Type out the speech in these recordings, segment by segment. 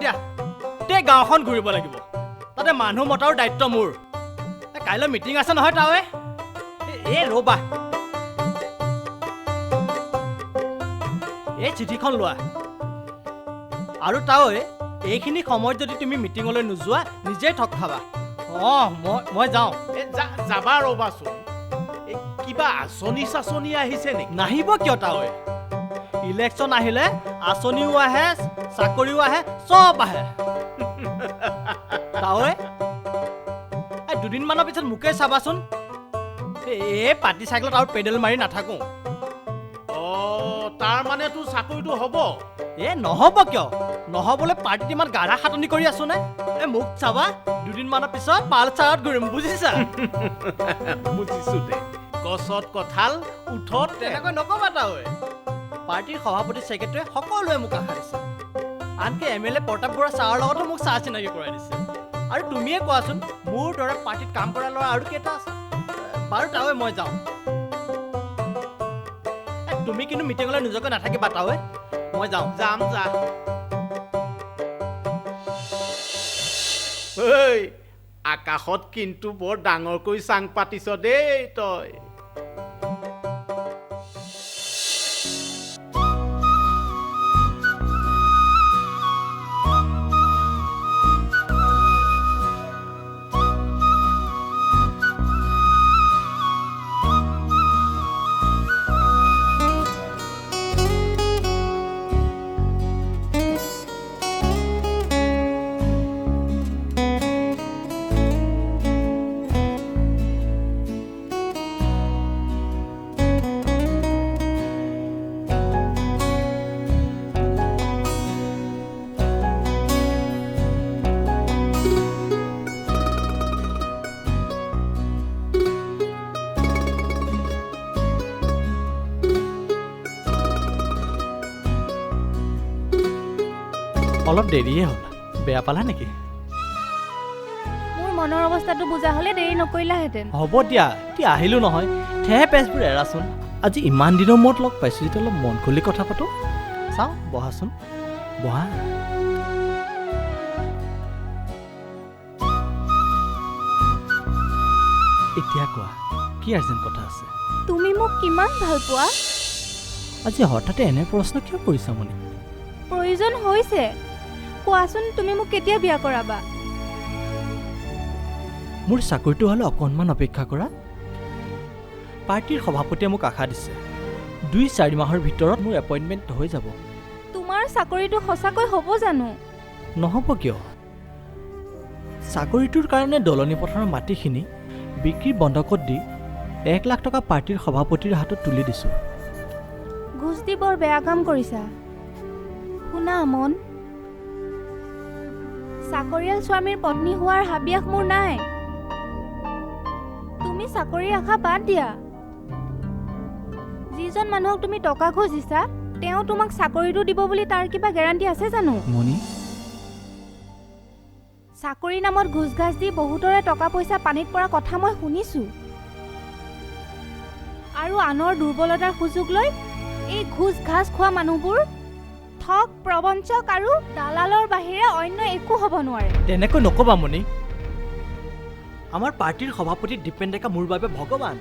দিয়া গোটেই গাঁওখন ঘূৰিব লাগিব তাতে মানুহ মতাৰ দায়িত্ব মোৰ কাইলৈ মিটিং আছে নহয় তাৱে এই ৰ'বা এই চিঠিখন লোৱা আৰু তাৱে এইখিনি সময়ত যদি তুমি মিটিঙলৈ নোযোৱা নিজেই ঠগ খাবা মই যাওঁ যাবা ৰ'বাচোন কিবা আঁচনি চাচনি আহিছে নেকি নাহিব কিয় তাৱে ইলেকশ্যন আহিলে আঁচনিও আহে চাকৰিও আহে চব আহে তাৱে দুদিনমানৰ পিছত মোকে চাবাচোন এই পাতি চাইকেলত আৰু পেডেল মাৰি নাথাকোঁ তাৰ মানে তোৰ চাকৰিটো হ'ব নহ'ব কিয় নহ'বলৈ পাৰ্টিত ইমান গাঢ়া খাটনি কৰি আছো নে মোক চাবা দুদিনমানৰ পিছত পালচাৰত ঘূৰিম বুজিছা বুজিছো দে গছত কঁঠাল উঠত তেনেকৈ নকবা তাৱে পাৰ্টিৰ সভাপতি ছেক্ৰেটাৰীয়ে সকলোৱে মোক আশা দিছে আনকি MLA প্ৰতাপ বৰুৱা ছাৰৰ লগতো মোক চাহ চিনাকি কৰাই দিছে আৰু তুমিয়ে কোৱাচোন মোৰ দৰে পাৰ্টিত কাম কৰা ল'ৰা আৰু কেইটা আছে বাৰু তাৱে মই যাওঁ তুমি কিন্তু মিটিঙলৈ নিজকে নাথাকিবা তাৱে মই যাওঁ যাম যা আকাশত কিন্তু বৰ ডাঙৰকৈ চাং পাতিছ দেই তই অলপ দেৰিয়ে হ'ল বেয়া পালা নেকি মোৰ মনৰ অৱস্থাটো বুজা হ'লে দেৰি নকৰিলাহেঁতেন হ'ব দিয়া এতিয়া আহিলোঁ নহয় ঠেহে পেচবোৰ এৰাচোন আজি ইমান দিনৰ মূৰত লগ পাইছোঁ যেতিয়া অলপ মন খুলি কথা পাতোঁ চাওঁ বহাচোন বহা এতিয়া কোৱা কি আৰ্জেণ্ট কথা আছে তুমি মোক কিমান ভাল পোৱা আজি হঠাতে এনে প্ৰশ্ন কিয় কৰিছা মনি প্ৰয়োজন হৈছে কোৱাচোন তুমি মোক কেতিয়া বিয়া কৰাবা মোৰ চাকৰিটো হ'লে অকণমান অপেক্ষা কৰা পাৰ্টিৰ সভাপতিয়ে মোক আশা দিছে 2-4 মাহৰ ভিতৰত মোৰ এপইণ্টমেণ্ট হৈ যাব তোমাৰ চাকৰিটো সঁচাকৈ হ'ব জানো নহ'ব কিয় চাকৰিটোৰ কাৰণে দলনি পথাৰৰ মাটিখিনি বিক্ৰী বন্ধকত দি 1 লাখ টকা পাৰ্টিৰ সভাপতিৰ হাতত তুলি দিছোঁ ঘোষ দি বৰ বেয়া কাম কৰিছা শুনা আমন চাকৰিয়াল স্বামীৰ পত্নী হোৱাৰ হাবিয়াস মোৰ নাই তুমি চাকৰিৰ আশা বাদ দিয়া যিজন মানুহক তুমি টকা খুজিছা তেওঁ তোমাক চাকৰিটো দিব বুলি তাৰ কিবা গেৰাণ্টি আছে জানো মনি চাকৰি নামত ঘোষ ঘাচ দি বহুতৰে টকা পইচা পানীত পৰা কথা মই শুনিছো আৰু আনৰ দুৰ্বলতাৰ সুযোগ লৈ এই ঘোষ ঘাচ খোৱা মানুহবোৰ ঠগ প্ৰবঞ্চক আৰু দালালৰ বাহিৰে অন্য একো হ'ব নোৱাৰে তেনেকৈ নকবা মনি আমাৰ পাৰ্টিৰ সভাপতি দীপেন ডেকা মোৰ বাবে ভগৱান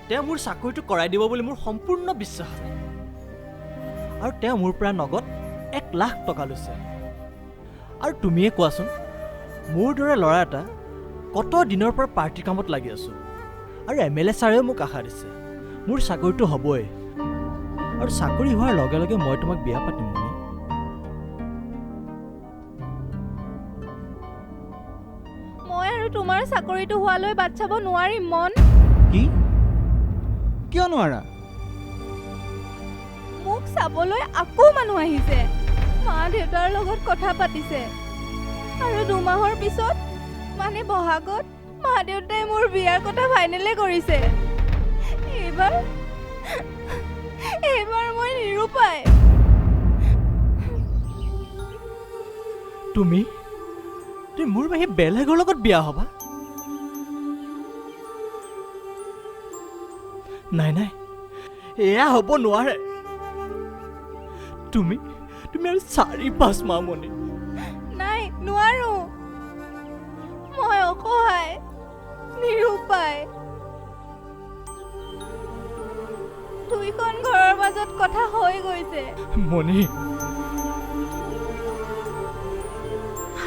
তেওঁ মোৰ চাকৰিটো কৰাই দিব বুলি মোৰ সম্পূৰ্ণ বিশ্বাস আছে আৰু তেওঁ মোৰ পৰা নগদ 1 লাখ টকা লৈছে আৰু তুমিয়ে কোৱাচোন মোৰ দৰে ল'ৰা এটা কত দিনৰ পৰা পাৰ্টি কামত লাগি আছো আৰু MLA ছাৰেও মোক আশা দিছে মোৰ চাকৰিটো হ'বই আৰু চাকৰি হোৱাৰ লগে লগে মই তোমাক বিয়া পাতিম মনি মই আৰু তোমাৰ চাকৰিটো হোৱালৈ বাট চাব নোৱাৰিম মন কি কিয় নোৱাৰা মোক চাবলৈ আকৌ মানুহ আহিছে মা দেউতাৰ লগত কথা পাতিছে আৰু 2 মাহৰ পিছত মানে বহাগত মা দেউতাই মোৰ বিয়াৰ কথা ফাইনেলে কৰিছে এইবাৰ মই নিৰুপায় তুমি মোৰ বাহিৰে বেলেগৰ লগত বিয়া হবা নাই নাই এয়া হ'ব নোৱাৰে তুমি আৰু 4-5 মাহ মনি কথা হৈ গৈছে। মণি,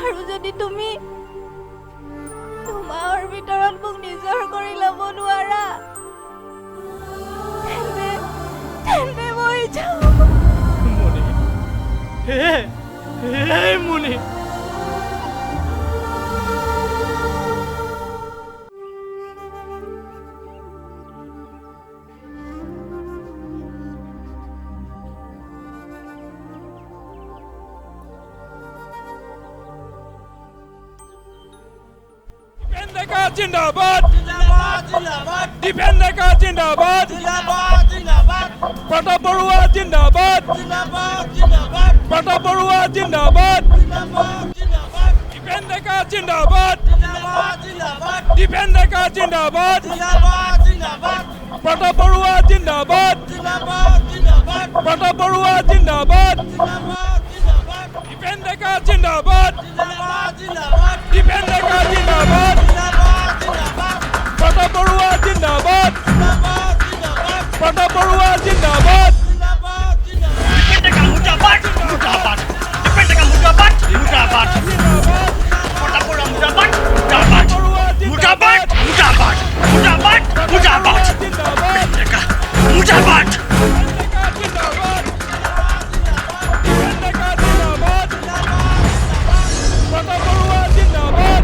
আৰু যদি তুমি দুমাহৰ ভিতৰত মোক নিজৰ কৰি ল'ব নোৱাৰা তেন্তে মই যাওঁ। মণি, মণি। Dipendeka Jindabad! Dipendeka Jindabad! Pratap Barua Jindabad! Pratap Barua Jindabad! Dipendeka Jindabad! Dipendeka Jindabad! Pratap Barua Jindabad! Pratap Barua Jindabad! Dipendeka Jindabad! Dipendeka Jindabad! Pratap Barua Jindabad! Pratap Barua Jindabad! Dipendeka Murdabat! Murdabat! Dipendeka Murdabat! Murdabat! Pratap Barua Murdabat! Murdabat! Murdabat! Murdabat! Murdabat! Murdabat! Dipendeka Murdabat! Murdabat! Pratap Barua Murdabat! Murdabat!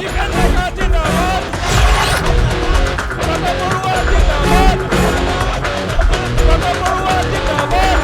Dipendeka Jindabad! Pratap Barua Jindabad! Pratap Barua Jindabad!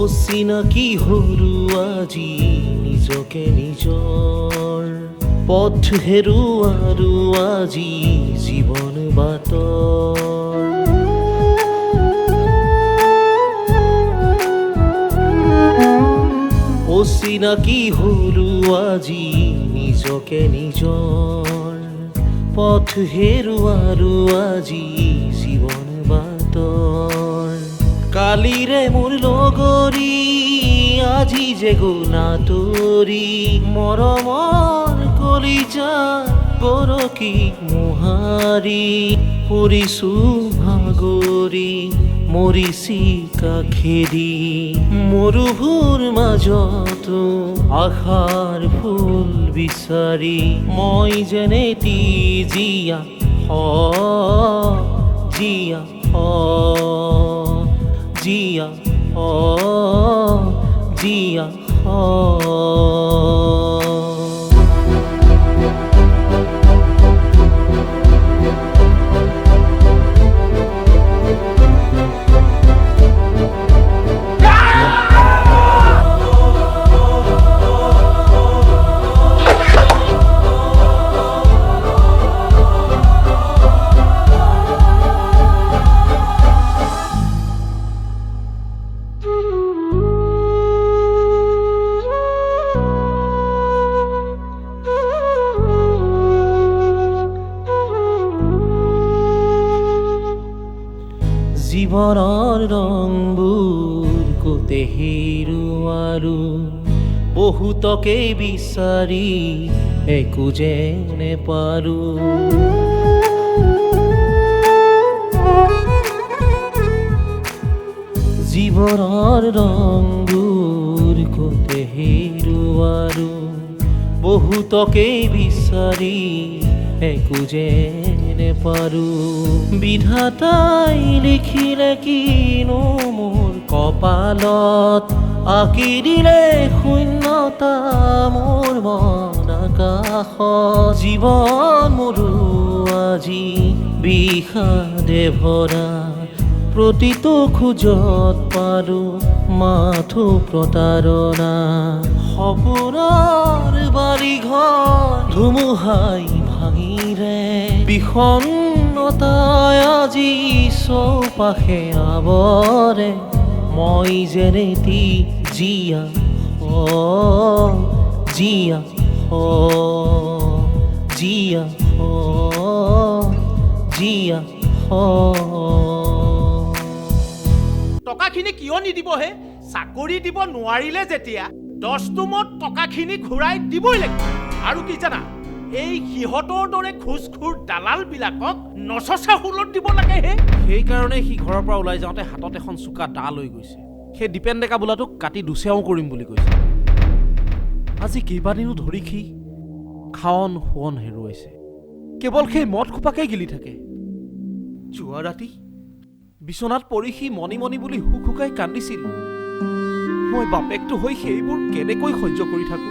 অচিনাকি হলো আজি নিজকে নিজৰ পথ হেৰুৱাৰো আজি জীৱন বাটৰ অচিনাকি হলো আজি নিজকে নিজৰ পথ হেৰুৱাৰো আজি জীৱন বাটৰ কালিৰে মোৰ লগৰী আজি যে গুণাতৰি মৰমৰ কলিজা গৰকি মোহাৰি পৰিছো ভাগৰি মৰিছি কাষেদি মৰুভূৰ মাজতো আশাৰ ফুল বিচাৰি মই যেনে তি জীয়া জীয়া জীয়া জীয়া জীৱনৰ ৰংবোৰ কোতে হেৰুৱাৰো বহুতকে বিচাৰি একো যে নেপাৰো জীৱনৰ ৰংবোৰ কোতে হেৰুৱাৰো বহুতকে বিচাৰি একো যে নেপাৰো বিধাতাই লিখিলে কিনো মোৰ কপালত আঁকি দিলে শূন্যতা মোৰ মন আকাশত জীৱন মোৰো আজি বিষাদে ভৰা প্ৰতিটো খোজত পাৰো মাথো প্ৰতাৰণা সপোনৰ বাৰীঘৰ ধুমুহাই ভাঙিলে বিষণ্ণতাই আজি চৌপাশে আৱৰে মই যেনে তি জীয়া জীয়া জীয়া জীয়া টকাখিনি কিয় নিদিব হে চাকৰি দিব নোৱাৰিলে যেতিয়া 10 টোমত টকাখিনি ঘূৰাই দিবই লাগিব আৰু কি জানা এই সিহঁতৰ দৰে খুচখুৰ দালাল বিলাকক নচচা হুলত দিব লাগে হে সেইকাৰণে সি ঘৰৰ পৰা ওলাই যাওঁতে হাতত এখন চোকা দা লৈ গৈছে সেই দীপেন ডেকা বোলাটোক কাটি দুচেও কৰিম বুলি কৈছে আজি কেইবাদিনো ধৰি সি খাৱন শুৱন হেৰুৱাইছে কেৱল সেই মদ খোপাকেই গিলি থাকে যোৱা ৰাতি বিচনাত পৰি সি মণি মণি বুলি হুক হুকাই কান্দিছিল মই বাপেকটো হৈ সেইবোৰ কেনেকৈ সহ্য কৰি থাকো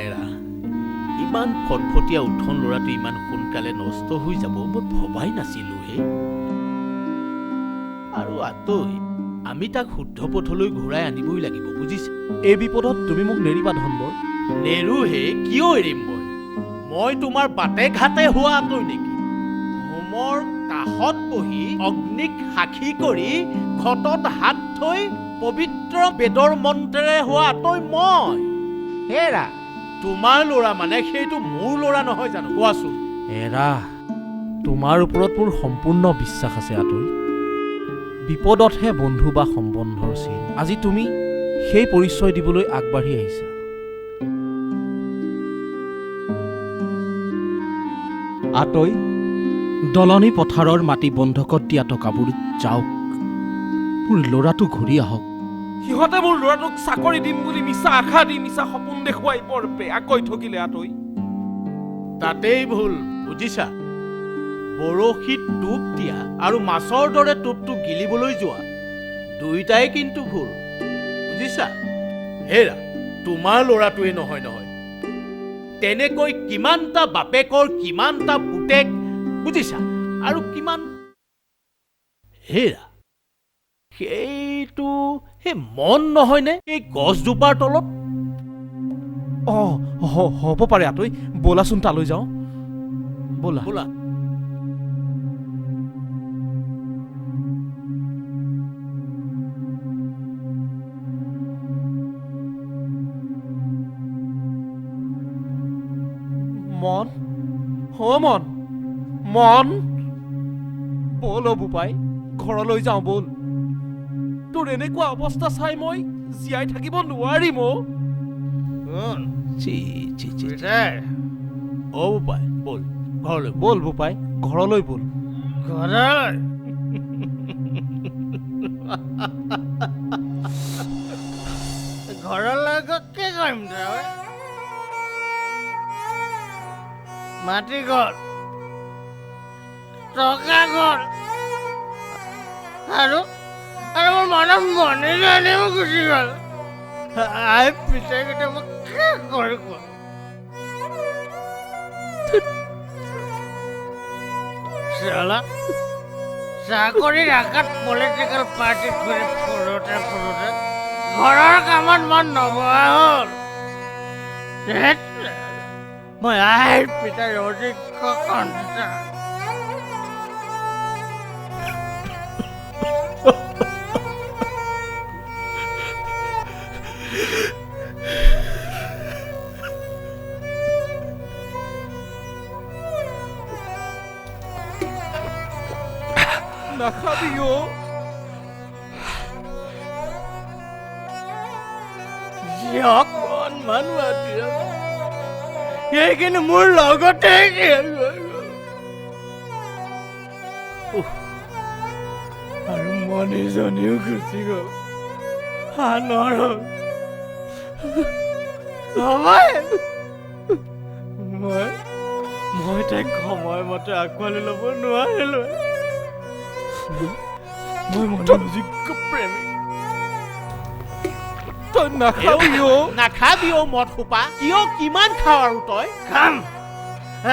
এৰা ইমান ফটফটীয়া উঠন ল'ৰাটো ইমান সোনকালে নষ্ট হৈ যাব মই ভবাই নাছিলো হে আৰু আতৈ আমি তাক শুদ্ধ পথলৈ ঘূৰাই আনিবই লাগিব বুজিছে এই বিপদত তুমি মোক নেৰিবা ধনবৰ নেৰু হে কিয় এৰিম মই তোমাৰ বাটে ঘাটে হোৱা আতৈ নেকি হোমৰ কাষত বহি অগ্নিক সাক্ষী কৰি ঘটত হাত থৈ পবিত্ৰ বেদৰ মন্ত্ৰেৰে হোৱা আতৈ মই হেৰা তোমাৰ ল'ৰা মানে সেইটো মোৰ ল'ৰা নহয় জানো কোৱাচোন এৰা তোমাৰ ওপৰত মোৰ সম্পূৰ্ণ বিশ্বাস আছে আতৈ বিপদতহে বন্ধু বা সম্বন্ধৰ চিন আজি তুমি সেই পৰিচয় দিবলৈ আগবাঢ়ি আহিছা আতৈ দলনি পথাৰৰ মাটি বন্ধকত দিয়া টকাবোৰ যাওক মোৰ ল'ৰাটো ঘূৰি আহক সিহঁতে মোৰ ল'ৰাটোক চাকৰি দিম বুলি মিছা আশা দি মিছা সপোন দেখুৱাই বৰ বেয়াকৈ ঠগিলে আতৈ তাতেই ভুল বুজিছা বৰশীত টোপ দিয়া আৰু মাছৰ দৰে টোপটো গিলিবলৈ যোৱা দুইটাই কিন্তু ভুল বুজিছা হেৰা তোমাৰ ল'ৰাটোৱে নহয় তেনেকৈ কিমানটা বাপেকৰ কিমানটা পুতেক বুজিছা আৰু কিমান হেৰা সেইটো সেই মন নহয়নে এই গছজোপাৰ তলত হ'ব পাৰে আতৈ ব'লাচোন তালৈ যাওঁ ব'লা বোলা মন মন মন বল বোপাই ঘৰলৈ যাওঁ বল তোৰ এনেকুৱা অৱস্থা চাই মই জীয়াই থাকিব নোৱাৰিম অ' চি চি চি অ বোপাই ব'ল ঘৰলৈ ব'ল বোপাই ঘৰলৈ ব'ল ঘৰলৈ ঘৰলৈ গৈ কি কৰিম তই মাটি ঘৰ টকা ঘৰ আৰু মোৰ মনত মনে জানিও গুচি গ'ল আই পিতাইকেইটা মোক কি কৰিব শালা চাকৰিৰ আঘাত পলিটিকেল পাৰ্টিত ঘূৰি ফুৰোতে ঘৰৰ কামত মন নবহা হ'ল মই আইৰ পিতাৰ অযোগ্য সন্তান নাখাবি অ' অকণমান মাতি সেইখিনি মোৰ লগতে আৰু মণিজনীও গুচি গ'ল আনৰ মই তাইক সময়মতে আঁকোৱালি ল'ব নোৱাৰিলোঁ মই মনৰ যোগ্য প্ৰেমিক তই নাখাবি অ' নাখাবি অ' মদ সোপা কিয় কিমান খাৱ আৰু তই খাম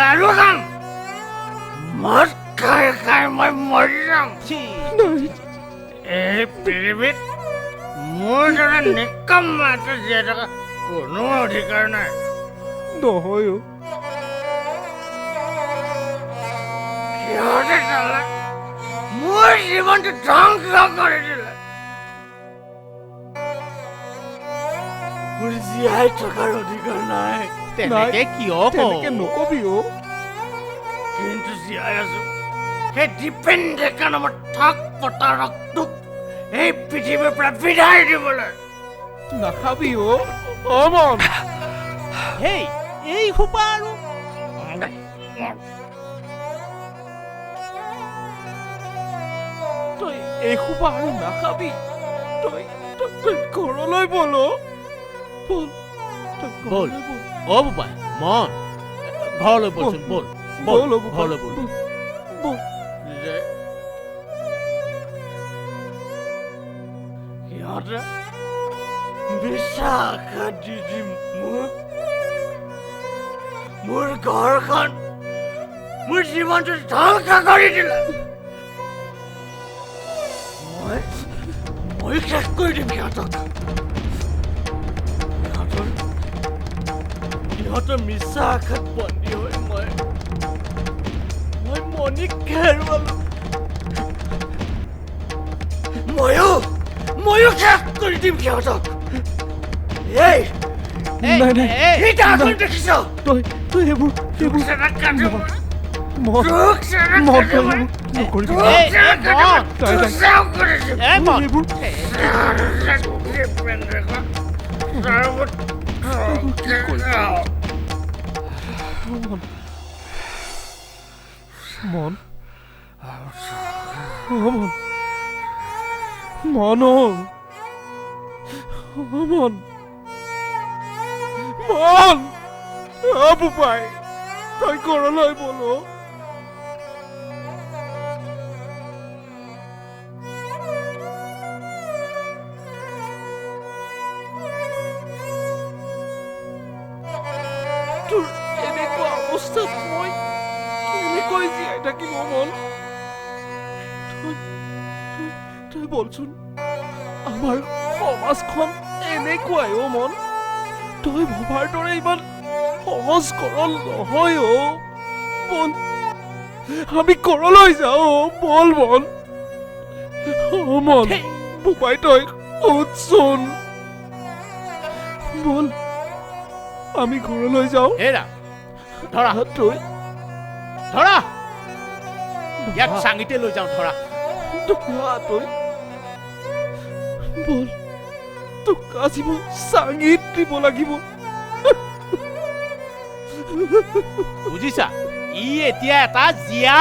আৰু খাম মদ খাই খাই মই মৰি যাম এই পৃথিৱীত মোৰ দৰে নিকম্মা এটা জীয়াই থকা কোনো অধিকাৰ নাই নহয় অ' সিহঁতে চালা মোৰ জীৱনটো ধ্বংস কৰি দিলে মোৰ জীয়াই থকাৰ অধিকাৰ নাই তেনেকে কিয় তেনেকে নকবি অ' কিন্তু জীয়াই আছো সেই দীপেন ডেকা নামৰ ঠগ প্ৰতাৰকটোক এই পৃথিৱীৰ পৰা বিদায় দিবলৈ নাখাবি অ' মন হেই এই সোপা আৰু তই এই সোপা আৰু নাখাবি তই ঘৰলৈ ব'ল অ' ব'ল তই ব'ল ঘৰলৈ ব'ল অ বোপাই মন ঘৰলৈ ব'লচোন ব'ল ব'ল অ' ঘৰলৈ ব'ল ব'ল সিহঁতে বিশ্বাস দি মোৰ ঘৰখন মোৰ জীৱনটো ধ্বংস কৰি দিলে মই শেষ কৰি দিম সিহঁতৰ মিছা আশাত বন্দী হৈ মই মণিক হেৰুৱালো ময়ো শেষ কৰি দিম সিহঁতক এই নাই নাই দেখিছ তই এইবোৰ মদ তই নকৰিবি এইবোৰ মন মন বোপাই তই ঘৰলৈ ব'ল তোৰ এনেকুৱা অৱস্থাত মই কেনেকৈ জীয়াই থাকিব মন তই বলচোন আমাৰ সমাজখন এনেকুৱাই অ' মন তই ভবাৰ দৰে ইমান সহজ সৰল নহয় অ' বল আমি ঘৰলৈ যাওঁ বল মন অ' মন বোপাই তই উঠচোন বল আমি ঘৰলৈ যাওঁ হেৰা ধৰা তই ধৰা ইয়াক চাঙিতে লৈ যাওঁ ধৰা তই বল তোক আজি মই চাঙিত দিব লাগিব। বুজিছা ই এতিয়া এটা জীয়া